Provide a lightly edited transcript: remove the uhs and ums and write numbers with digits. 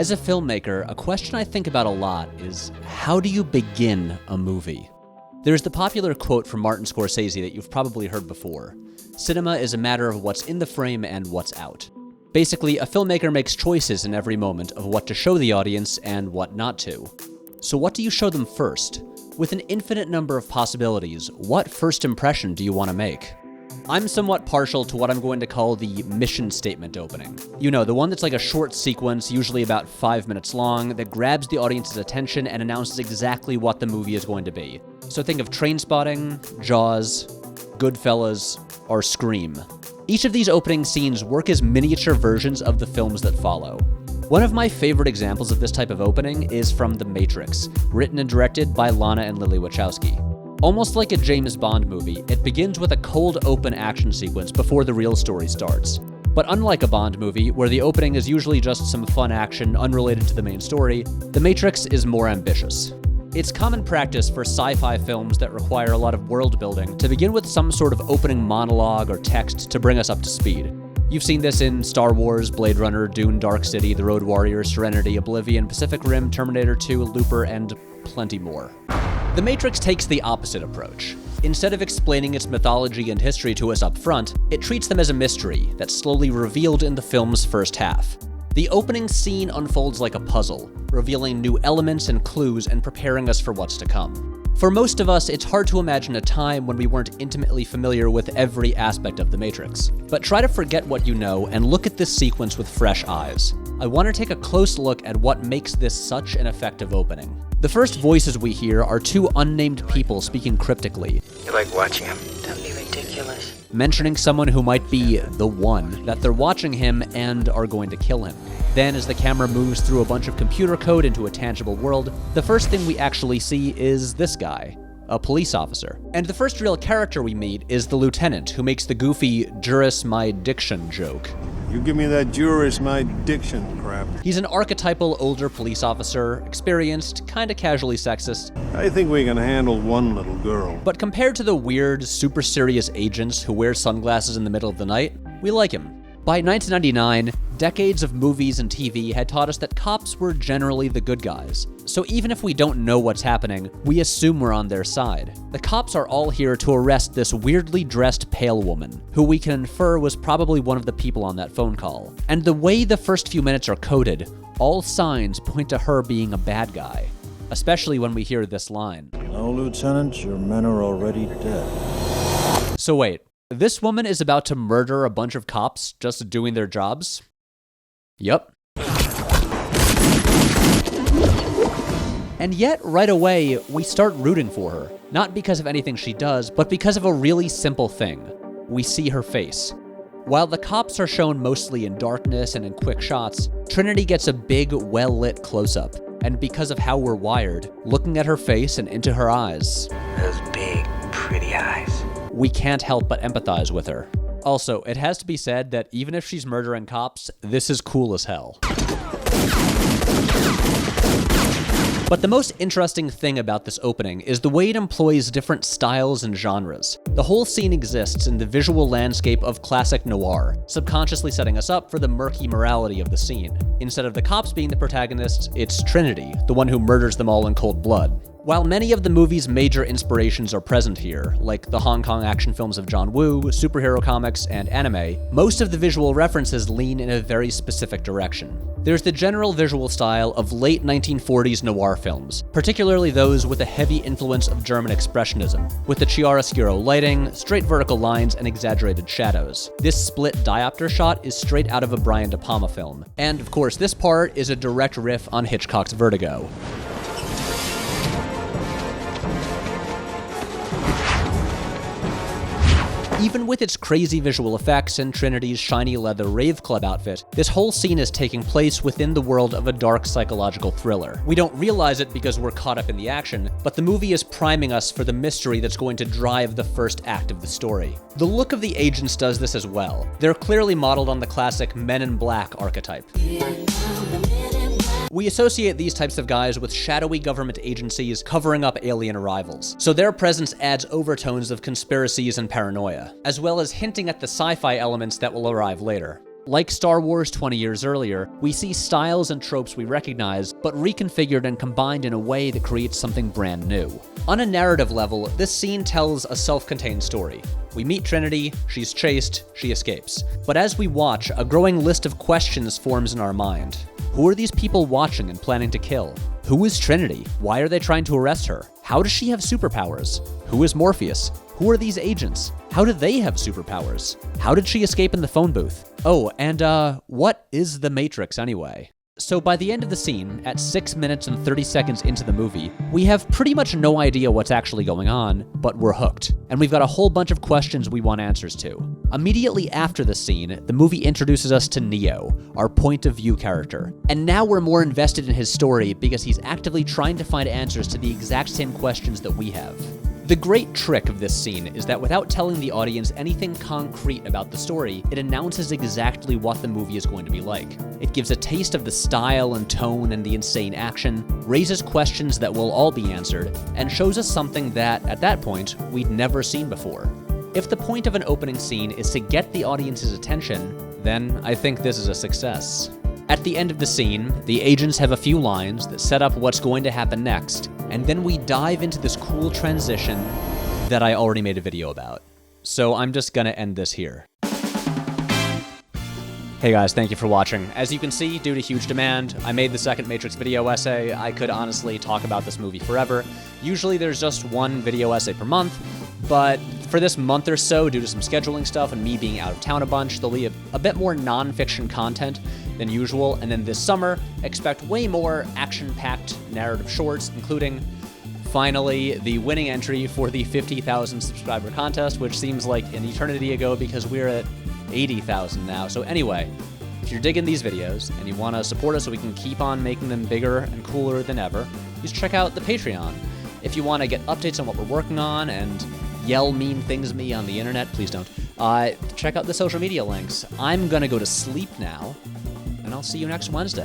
As a filmmaker, a question I think about a lot is, how do you begin a movie? There's the popular quote from Martin Scorsese that you've probably heard before. Cinema is a matter of what's in the frame and what's out. Basically, a filmmaker makes choices in every moment of what to show the audience and what not to. So what do you show them first? With an infinite number of possibilities, what first impression do you want to make? I'm somewhat partial to what I'm going to call the mission statement opening. You know, the one that's like a short sequence, usually about 5 minutes long, that grabs the audience's attention and announces exactly what the movie is going to be. So think of Trainspotting, Jaws, Goodfellas, or Scream. Each of these opening scenes work as miniature versions of the films that follow. One of my favorite examples of this type of opening is from The Matrix, written and directed by Lana and Lily Wachowski. Almost like a James Bond movie, it begins with a cold open action sequence before the real story starts. But unlike a Bond movie, where the opening is usually just some fun action unrelated to the main story, The Matrix is more ambitious. It's common practice for sci-fi films that require a lot of world building to begin with some sort of opening monologue or text to bring us up to speed. You've seen this in Star Wars, Blade Runner, Dune, Dark City, The Road Warrior, Serenity, Oblivion, Pacific Rim, Terminator 2, Looper, and plenty more. The Matrix takes the opposite approach. Instead of explaining its mythology and history to us up front, it treats them as a mystery that's slowly revealed in the film's first half. The opening scene unfolds like a puzzle, revealing new elements and clues and preparing us for what's to come. For most of us, it's hard to imagine a time when we weren't intimately familiar with every aspect of The Matrix. But try to forget what you know and look at this sequence with fresh eyes. I want to take a close look at what makes this such an effective opening. The first voices we hear are two unnamed people speaking cryptically. You like watching him? Don't be ridiculous. Mentioning someone who might be the one, that they're watching him and are going to kill him. Then, as the camera moves through a bunch of computer code into a tangible world, the first thing we actually see is this guy, a police officer. And the first real character we meet is the lieutenant, who makes the goofy "Juris my diction" joke. You give me that Juris my diction crap. He's an archetypal older police officer, experienced, kinda casually sexist. I think we can handle one little girl. But compared to the weird, super serious agents who wear sunglasses in the middle of the night, we like him. By 1999, decades of movies and TV had taught us that cops were generally the good guys. So even if we don't know what's happening, we assume we're on their side. The cops are all here to arrest this weirdly dressed pale woman, who we can infer was probably one of the people on that phone call. And the way the first few minutes are coded, all signs point to her being a bad guy. Especially when we hear this line. No, Lieutenant, your men are already dead. So wait. This woman is about to murder a bunch of cops just doing their jobs? Yup. And yet, right away, we start rooting for her. Not because of anything she does, but because of a really simple thing. We see her face. While the cops are shown mostly in darkness and in quick shots, Trinity gets a big, well-lit close-up. And because of how we're wired, looking at her face and into her eyes... Those big, pretty eyes. We can't help but empathize with her. Also, it has to be said that even if she's murdering cops, this is cool as hell. But the most interesting thing about this opening is the way it employs different styles and genres. The whole scene exists in the visual landscape of classic noir, subconsciously setting us up for the murky morality of the scene. Instead of the cops being the protagonists, it's Trinity, the one who murders them all in cold blood. While many of the movie's major inspirations are present here, like the Hong Kong action films of John Woo, superhero comics, and anime, most of the visual references lean in a very specific direction. There's the general visual style of late 1940s noir films, particularly those with a heavy influence of German expressionism, with the chiaroscuro lighting, straight vertical lines, and exaggerated shadows. This split diopter shot is straight out of a Brian De Palma film. And of course, this part is a direct riff on Hitchcock's Vertigo. Even with its crazy visual effects and Trinity's shiny leather rave club outfit, this whole scene is taking place within the world of a dark psychological thriller. We don't realize it because we're caught up in the action, but the movie is priming us for the mystery that's going to drive the first act of the story. The look of the agents does this as well. They're clearly modeled on the classic Men in Black archetype. We associate these types of guys with shadowy government agencies covering up alien arrivals, so their presence adds overtones of conspiracies and paranoia, as well as hinting at the sci-fi elements that will arrive later. Like Star Wars 20 years earlier, we see styles and tropes we recognize, but reconfigured and combined in a way that creates something brand new. On a narrative level, this scene tells a self-contained story. We meet Trinity, she's chased, she escapes. But as we watch, a growing list of questions forms in our mind. Who are these people watching and planning to kill? Who is Trinity? Why are they trying to arrest her? How does she have superpowers? Who is Morpheus? Who are these agents? How do they have superpowers? How did she escape in the phone booth? Oh, and what is the Matrix anyway? So by the end of the scene, at 6 minutes and 30 seconds into the movie, we have pretty much no idea what's actually going on, but we're hooked. And we've got a whole bunch of questions we want answers to. Immediately after the scene, the movie introduces us to Neo, our point of view character. And now we're more invested in his story because he's actively trying to find answers to the exact same questions that we have. The great trick of this scene is that without telling the audience anything concrete about the story, it announces exactly what the movie is going to be like. It gives a taste of the style and tone and the insane action, raises questions that will all be answered, and shows us something that, at that point, we'd never seen before. If the point of an opening scene is to get the audience's attention, then I think this is a success. At the end of the scene, the agents have a few lines that set up what's going to happen next, and then we dive into this cool transition that I already made a video about. So I'm just gonna end this here. Hey guys, thank you for watching. As you can see, due to huge demand, I made the second Matrix video essay. I could honestly talk about this movie forever. Usually there's just one video essay per month, but for this month or so, due to some scheduling stuff and me being out of town a bunch, there'll be a bit more non-fiction content than usual, and then this summer, expect way more action-packed narrative shorts, including, finally, the winning entry for the 50,000 subscriber contest, which seems like an eternity ago because we're at 80,000 now. So anyway, if you're digging these videos and you want to support us so we can keep on making them bigger and cooler than ever, please check out the Patreon. If you want to get updates on what we're working on and yell mean things at me on the internet, please don't. Check out the social media links. I'm gonna go to sleep now, and I'll see you next Wednesday.